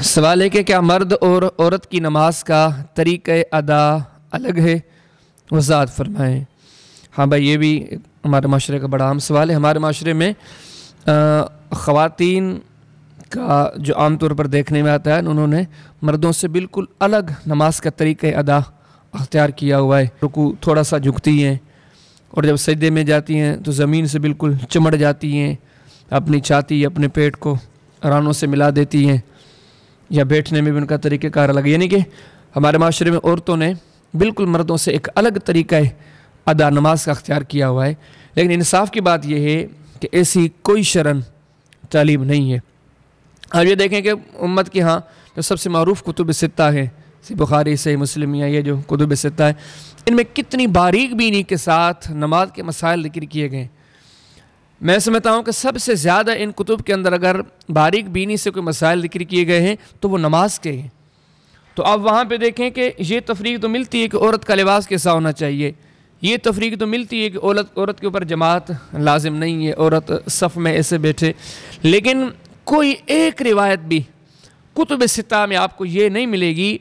سوال ہے کہ کیا مرد اور عورت کی نماز کا طریقہ ادا الگ ہے؟ وضاحت فرمائیں۔ ہاں بھائی، یہ بھی ہمارے معاشرے کا بڑا عام سوال ہے۔ ہمارے معاشرے میں خواتین کا جو عام طور پر دیکھنے میں آتا ہے، انہوں نے مردوں سے بالکل الگ نماز کا طریقہ ادا اختیار کیا ہوا ہے۔ رکوع تھوڑا سا جھکتی ہیں، اور جب سجدے میں جاتی ہیں تو زمین سے بالکل چمڑ جاتی ہیں، اپنی چھاتی اپنے پیٹ کو رانوں سے ملا دیتی ہیں، یا بیٹھنے میں بھی ان کا طریقہ کار الگ ہے۔ یعنی کہ ہمارے معاشرے میں عورتوں نے بالکل مردوں سے ایک الگ طریقہ ادا نماز کا اختیار کیا ہوا ہے۔ لیکن انصاف کی بات یہ ہے کہ ایسی کوئی شرعن تعلیم نہیں ہے۔ اب یہ دیکھیں کہ امت کے ہاں جو سب سے معروف کتب ستہ ہیں، بخاری سے مسلم، یا یہ جو کتب ستہ ہیں، ان میں کتنی باریک بینی کے ساتھ نماز کے مسائل ذکر کیے گئے ہیں۔ میں سمجھتا ہوں کہ سب سے زیادہ ان کتب کے اندر اگر باریک بینی سے کوئی مسائل ذکر کیے گئے ہیں تو وہ نماز کے ہیں۔ تو آپ وہاں پہ دیکھیں کہ یہ تفریق تو ملتی ہے کہ عورت کا لباس کیسا ہونا چاہیے، یہ تفریق تو ملتی ہے کہ عورت کے اوپر جماعت لازم نہیں ہے، عورت صف میں ایسے بیٹھے، لیکن کوئی ایک روایت بھی کتب ستہ میں آپ کو یہ نہیں ملے گی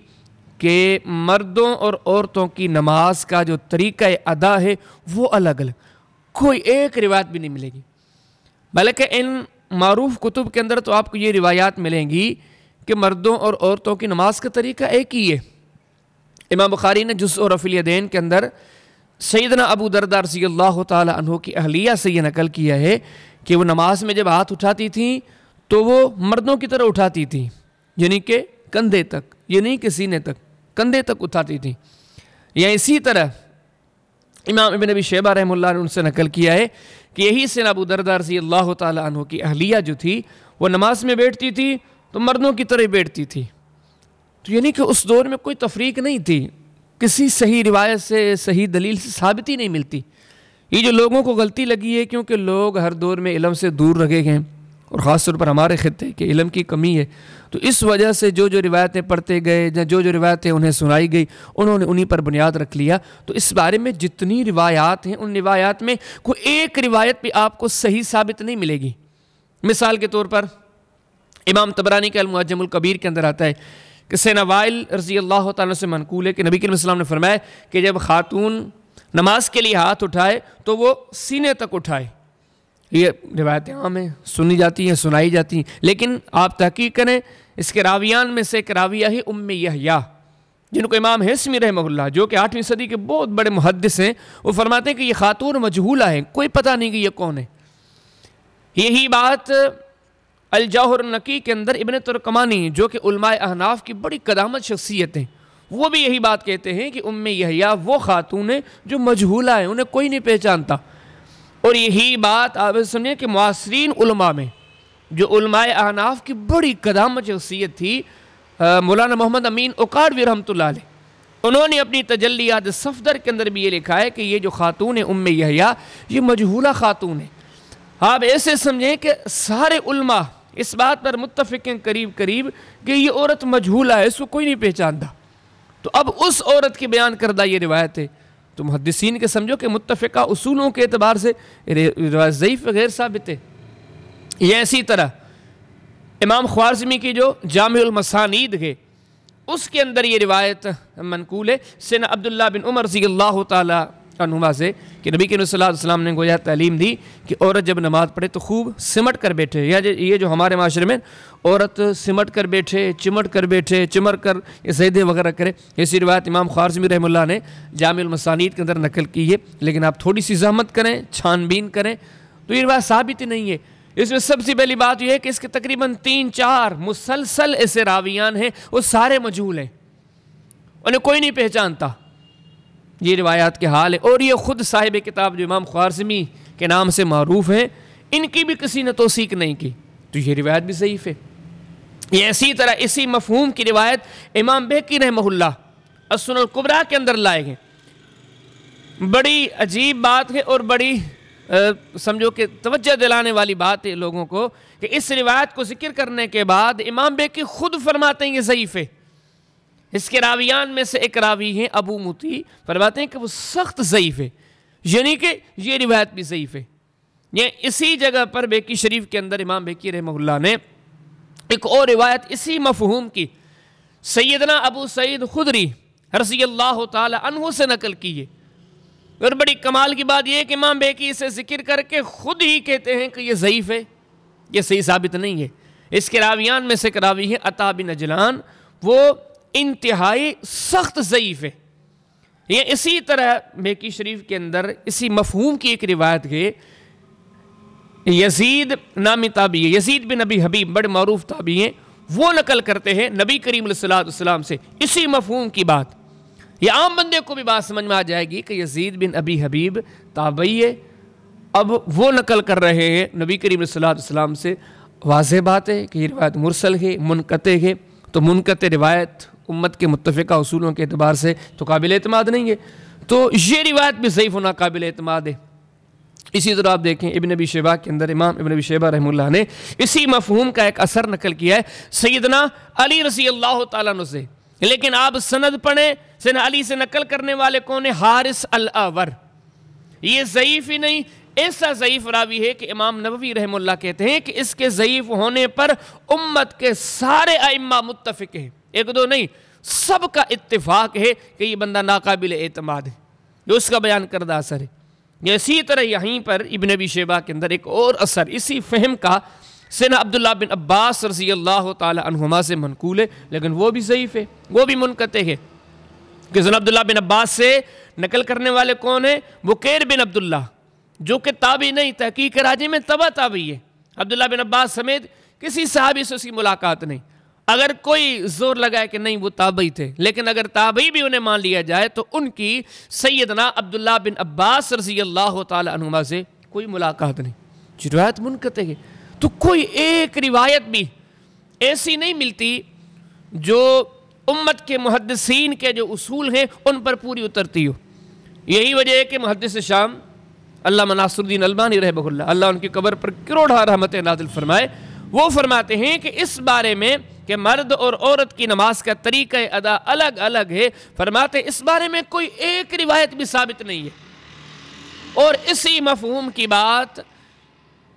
کہ مردوں اور عورتوں کی نماز کا جو طریقہ ادا ہے وہ الگ الگ، کوئی ایک روایت بھی نہیں ملے گی۔ بلکہ ان معروف کتب کے اندر تو آپ کو یہ روایات ملیں گی کہ مردوں اور عورتوں کی نماز کا طریقہ ایک ہی ہے۔ امام بخاری نے جزء رفع الیدین کے اندر سیدنا ابو درداء رضی اللہ تعالی عنہ کی اہلیہ سے یہ نقل کیا ہے کہ وہ نماز میں جب ہاتھ اٹھاتی تھیں تو وہ مردوں کی طرح اٹھاتی تھیں، یعنی کہ کندھے تک، یہ نہیں کہ سینے تک، کندھے تک اٹھاتی تھیں۔ یا اسی طرح امام ابن ابی شیبہ رحمہ اللہ نے ان سے نقل کیا ہے کہ یہی سیدنا ابو درداء رضی اللہ تعالی عنہ کی اہلیہ جو تھی وہ نماز میں بیٹھتی تھی تو مردوں کی طرح بیٹھتی تھی۔ تو یعنی کہ اس دور میں کوئی تفریق نہیں تھی، کسی صحیح روایت سے، صحیح دلیل سے ثابت ہی نہیں ملتی۔ یہ جو لوگوں کو غلطی لگی ہے کیونکہ لوگ ہر دور میں علم سے دور رکھے گئے ہیں، اور خاص طور پر ہمارے خطے کے علم کی کمی ہے، تو اس وجہ سے جو روایتیں پڑھتے گئے، جو روایتیں انہیں سنائی گئی، انہوں نے انہی پر بنیاد رکھ لیا۔ تو اس بارے میں جتنی روایات ہیں، ان روایات میں کوئی ایک روایت بھی آپ کو صحیح ثابت نہیں ملے گی۔ مثال کے طور پر امام طبرانی کے المعجم الکبیر کے اندر آتا ہے کہ سیدنا وائل رضی اللہ تعالیٰ سے منقول ہے کہ نبی کریم صلی اللہ علیہ وسلم نے فرمایا کہ جب خاتون نماز کے لیے ہاتھ اٹھائے تو وہ سینے تک اٹھائے۔ یہ روایتیں عام ہیں، سنی جاتی ہیں، سنائی جاتی ہیں، لیکن آپ تحقیق کریں، اس کے راویان میں سے ایک راویہ ہے ام یحییٰ، جن کو امام حسمی رحمہ اللہ، جو کہ 8ویں صدی کے بہت بڑے محدث ہیں، وہ فرماتے ہیں کہ یہ خاتون مجہولہ ہے، کوئی پتہ نہیں کہ یہ کون ہے۔ یہی بات الجوہر النقی کے اندر ابن ترکمانی، جو کہ علماء احناف کی بڑی قدامت شخصیت ہیں، وہ بھی یہی بات کہتے ہیں کہ ام یحییٰ وہ خاتون ہیں جو مجہولہ ہیں، انہیں کوئی نہیں پہچانتا۔ اور یہی بات آپ سنیں کہ معاصرین علماء میں جو علماء احناف کی بڑی قدامت شخصیت تھی، مولانا محمد امین اکاڑوی رحمۃ اللہ علیہ، انہوں نے اپنی تجلیات صفدر کے اندر بھی یہ لکھا ہے کہ یہ جو خاتون ہے ام یحییٰ، یہ مجہولہ خاتون ہے۔ آپ ایسے سمجھیں کہ سارے علماء اس بات پر متفق ہیں قریب قریب کہ یہ عورت مجہولہ ہے، اس کو کوئی نہیں پہچانتا۔ تو اب اس عورت کی بیان کردہ یہ روایت ہے، تو محدثین کے سمجھو کہ متفقہ اصولوں کے اعتبار سے روایت ضعیف غیر ثابت ہے۔ یہ اسی طرح امام خوارزمی کی جو جامع المسانید ہے، اس کے اندر یہ روایت منقول ہے سیدنا عبداللہ بن عمر رضی اللہ تعالی عنہما سے کہ نبی کریم صلی اللہ علیہ وسلم نے گویا تعلیم دی کہ عورت جب نماز پڑھے تو خوب سمٹ کر بیٹھے۔ یا یہ جو ہمارے معاشرے میں عورت سمٹ کر بیٹھے، چمٹ کر بیٹھے، چمر کر یہ سجدے وغیرہ کرے، اسی روایت امام خوارزمی رحمہ اللہ نے جامع المسانید کے اندر نقل کی ہے، لیکن آپ تھوڑی سی زحمت کریں، چھان بین کریں تو یہ روایت ثابت ہی نہیں ہے۔ اس میں سب سے پہلی بات یہ ہے کہ اس کے تقریباً 3-4 مسلسل ایسے راویان ہیں، وہ سارے مجہول ہیں، انہیں کوئی نہیں پہچانتا۔ یہ روایات کے حال ہے، اور یہ خود صاحب کتاب جو امام خوارزمی کے نام سے معروف ہیں، ان کی بھی کسی نے توثیق نہیں کی، تو یہ روایت بھی ضعیف ہے۔ یہ اسی طرح اسی مفہوم کی روایت امام بہقی رحمہ اللہ السنن الکبریٰ کے اندر لائے گئے۔ بڑی عجیب بات ہے اور بڑی سمجھو کہ توجہ دلانے والی بات ہے لوگوں کو کہ اس روایت کو ذکر کرنے کے بعد امام بہقی خود فرماتے ہیں یہ ضعیف ہے۔ اس کے راویان میں سے ایک راوی ہیں ابو مطیع، فرماتے ہیں کہ وہ سخت ضعیف ہے، یعنی کہ یہ روایت بھی ضعیف ہے۔ یہ اسی جگہ پر بہقی شریف کے اندر امام بہقی رحمہ اللہ نے ایک اور روایت اسی مفہوم کی سیدنا ابو سعید خدری رضی اللہ تعالی عنہ سے نقل کی ہے، اور بڑی کمال کی بات یہ ہے کہ امام بیہقی اسے ذکر کر کے خود ہی کہتے ہیں کہ یہ ضعیف ہے، یہ صحیح ثابت نہیں ہے۔ اس کے راویان میں سے ایک راوی ہے عطا بن عجلان، وہ انتہائی سخت ضعیف ہے۔ یہ اسی طرح بیہقی شریف کے اندر اسی مفہوم کی ایک روایت ہے، یزید نامی تابعی ہے، یزید بن ابی حبیب بڑے معروف تابعی ہیں، وہ نقل کرتے ہیں نبی کریم علیہ السلام سے اسی مفہوم کی بات۔ یہ عام بندے کو بھی بات سمجھ میں آ جائے گی کہ یزید بن ابی حبیب تابعی ہے، اب وہ نقل کر رہے ہیں نبی کریم علیہ السلام سے، واضح بات ہے کہ یہ روایت مرسل ہے، منقطع ہے، تو منقطع روایت امت کے متفقہ اصولوں کے اعتبار سے تو قابل اعتماد نہیں ہے، تو یہ روایت بھی ضعیف ہونا قابل اعتماد ہے۔ اسی طرح آپ دیکھیں ابن ابی شیبہ کے اندر امام ابن ابی شیبہ رحمہ اللہ نے اسی مفہوم کا ایک اثر نقل کیا ہے سیدنا علی رضی اللہ تعالیٰ عنہ سے، لیکن آپ سند پڑھیں، سیدنا علی سے نقل کرنے والے کون ہیں؟ حارث الاعور۔ یہ ضعیف ہی نہیں، ایسا ضعیف راوی ہے کہ امام نووی رحمہ اللہ کہتے ہیں کہ اس کے ضعیف ہونے پر امت کے سارے ائمہ متفق ہیں، ایک دو نہیں، سب کا اتفاق ہے کہ یہ بندہ ناقابل اعتماد ہے، جو اس کا بیان کردہ اثر ہے۔ اسی طرح یہیں پر ابن ابی شیبہ کے اندر ایک اور اثر اسی فہم کا سیدنا عبداللہ بن عباس رضی اللہ تعالی عنہما سے منقول ہے، لیکن وہ بھی ضعیف ہے، وہ بھی منقطع ہے۔ کہ سیدنا عبداللہ بن عباس سے نقل کرنے والے کون ہیں؟ بکیر بن عبداللہ، جو کہ تابعی نہیں، تحقیق راجح میں تبع تابعی ہے۔ عبداللہ بن عباس سمیت کسی صحابی سے اس کی ملاقات نہیں، اگر کوئی زور لگائے کہ نہیں وہ تابعی تھے، لیکن اگر تابعی بھی انہیں مان لیا جائے تو ان کی سیدنا عبداللہ بن عباس رضی اللہ تعالی عنہما سے کوئی ملاقات نہیں، جو روایت منقطع ہے۔ تو کوئی ایک روایت بھی ایسی نہیں ملتی جو امت کے محدثین کے جو اصول ہیں ان پر پوری اترتی ہو۔ یہی وجہ ہے کہ محدث شام علامہ ناصر الدین البانی رحمہ اللہ، اللہ ان کی قبر پر کروڑہ رحمتیں نازل فرمائے، وہ فرماتے ہیں کہ اس بارے میں کہ مرد اور عورت کی نماز کا طریقہ ادا الگ الگ ہے، فرماتے ہیں اس بارے میں کوئی ایک روایت بھی ثابت نہیں ہے۔ اور اسی مفہوم کی بات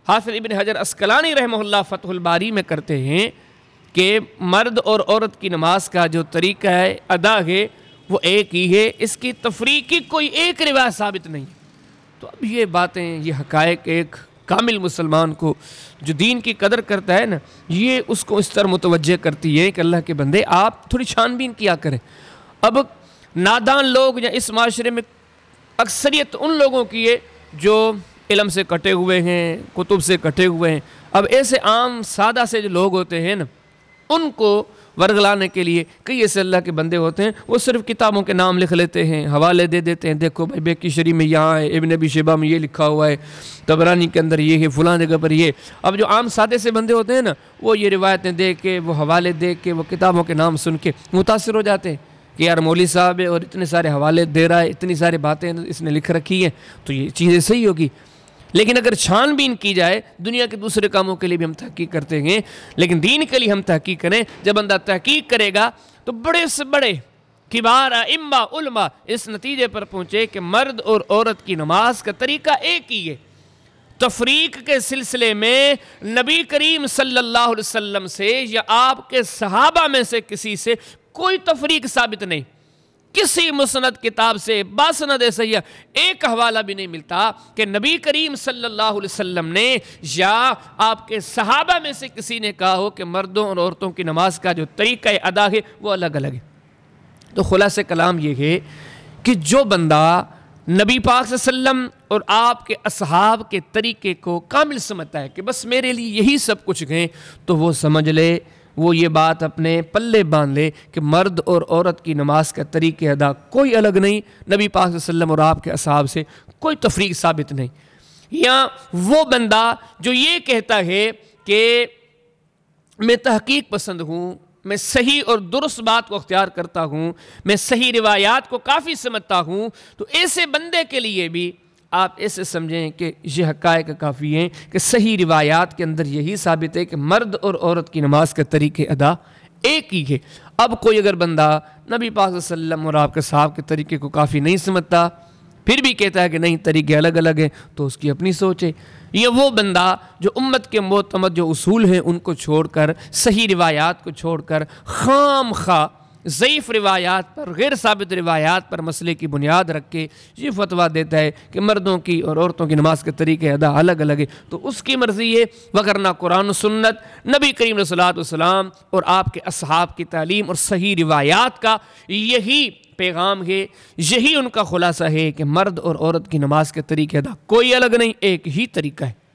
حافظ ابن حجر عسقلانی رحمہ اللہ فتح الباری میں کرتے ہیں کہ مرد اور عورت کی نماز کا جو طریقہ ادا ہے وہ ایک ہی ہے، اس کی تفریق کی کوئی ایک روایت ثابت نہیں۔ تو اب یہ باتیں، یہ حقائق ایک کامل مسلمان کو جو دین کی قدر کرتا ہے نا، یہ اس کو اس طرح متوجہ کرتی ہے کہ اللہ کے بندے آپ تھوڑی چھان بین کیا کریں۔ اب نادان لوگ یا اس معاشرے میں اکثریت ان لوگوں کی ہے جو علم سے کٹے ہوئے ہیں، کتب سے کٹے ہوئے ہیں۔ اب ایسے عام سادہ سے جو لوگ ہوتے ہیں نا، ان کو ورگلانے کے لیے کئی ایسے اللہ کے بندے ہوتے ہیں، وہ صرف کتابوں کے نام لکھ لیتے ہیں، حوالے دے دیتے ہیں، دیکھو بھائی بیہقی شریف میں یہاں ہے، ابن ابی شیبہ میں یہ لکھا ہوا ہے، طبرانی کے اندر یہ ہے، فلاں جگہ پر یہ۔ اب جو عام سادے سے بندے ہوتے ہیں نا، وہ یہ روایتیں دیکھ کے، وہ حوالے دیکھ کے، وہ کتابوں کے نام سن کے متاثر ہو جاتے ہیں کہ یار مولوی صاحب ہے اور اتنے سارے حوالے دے رہا ہے، اتنی ساری باتیں اس نے لکھ رکھی ہیں، تو یہ چیزیں صحیح ہوگی۔ لیکن اگر چھان بین کی جائے، دنیا کے دوسرے کاموں کے لیے بھی ہم تحقیق کرتے ہیں، لیکن دین کے لیے ہم تحقیق کریں، جب بندہ تحقیق کرے گا تو بڑے سے بڑے کبار ائمہ علماء اس نتیجے پر پہنچے کہ مرد اور عورت کی نماز کا طریقہ ایک ہی ہے۔ تفریق کے سلسلے میں نبی کریم صلی اللہ علیہ وسلم سے یا آپ کے صحابہ میں سے کسی سے کوئی تفریق ثابت نہیں، کسی مسند کتاب سے باسند صحیح ایک حوالہ بھی نہیں ملتا کہ نبی کریم صلی اللہ علیہ وسلم نے یا آپ کے صحابہ میں سے کسی نے کہا ہو کہ مردوں اور عورتوں کی نماز کا جو طریقہ ادا ہے وہ الگ الگ ہے۔ تو خلاصہ کلام یہ ہے کہ جو بندہ نبی پاک صلی اللہ علیہ وسلم اور آپ کے اصحاب کے طریقے کو کامل سمجھتا ہے کہ بس میرے لیے یہی سب کچھ گئے، تو وہ سمجھ لے، وہ یہ بات اپنے پلے باندھ لے کہ مرد اور عورت کی نماز کا طریقہ ادا کوئی الگ نہیں، نبی پاک صلی اللہ علیہ وسلم اور آپ کے اصحاب سے کوئی تفریق ثابت نہیں۔ یا وہ بندہ جو یہ کہتا ہے کہ میں تحقیق پسند ہوں، میں صحیح اور درست بات کو اختیار کرتا ہوں، میں صحیح روایات کو کافی سمجھتا ہوں، تو ایسے بندے کے لیے بھی آپ ایسے سمجھیں کہ یہ حقائق کافی ہیں کہ صحیح روایات کے اندر یہی ثابت ہے کہ مرد اور عورت کی نماز کے طریقے ادا ایک ہی ہے۔ اب کوئی اگر بندہ نبی پاک صلی اللہ علیہ وسلم اور آپ کے صحابہ کے طریقے کو کافی نہیں سمجھتا، پھر بھی کہتا ہے کہ نہیں طریقے الگ الگ ہیں، تو اس کی اپنی سوچ ہے۔ یہ وہ بندہ جو امت کے معتمد جو اصول ہیں ان کو چھوڑ کر، صحیح روایات کو چھوڑ کر، خام خواہ ضعیف روایات پر، غیر ثابت روایات پر مسئلے کی بنیاد رکھ کے یہ فتویٰ دیتا ہے کہ مردوں کی اور عورتوں کی نماز کے طریقے ادا الگ الگ ہے، تو اس کی مرضی ہے، وگرنہ قرآن و سنت، نبی کریم علیہ الصلوۃ والسلام اور آپ کے اصحاب کی تعلیم اور صحیح روایات کا یہی پیغام ہے، یہی ان کا خلاصہ ہے کہ مرد اور عورت کی نماز کے طریقے ادا کوئی الگ نہیں، ایک ہی طریقہ ہے۔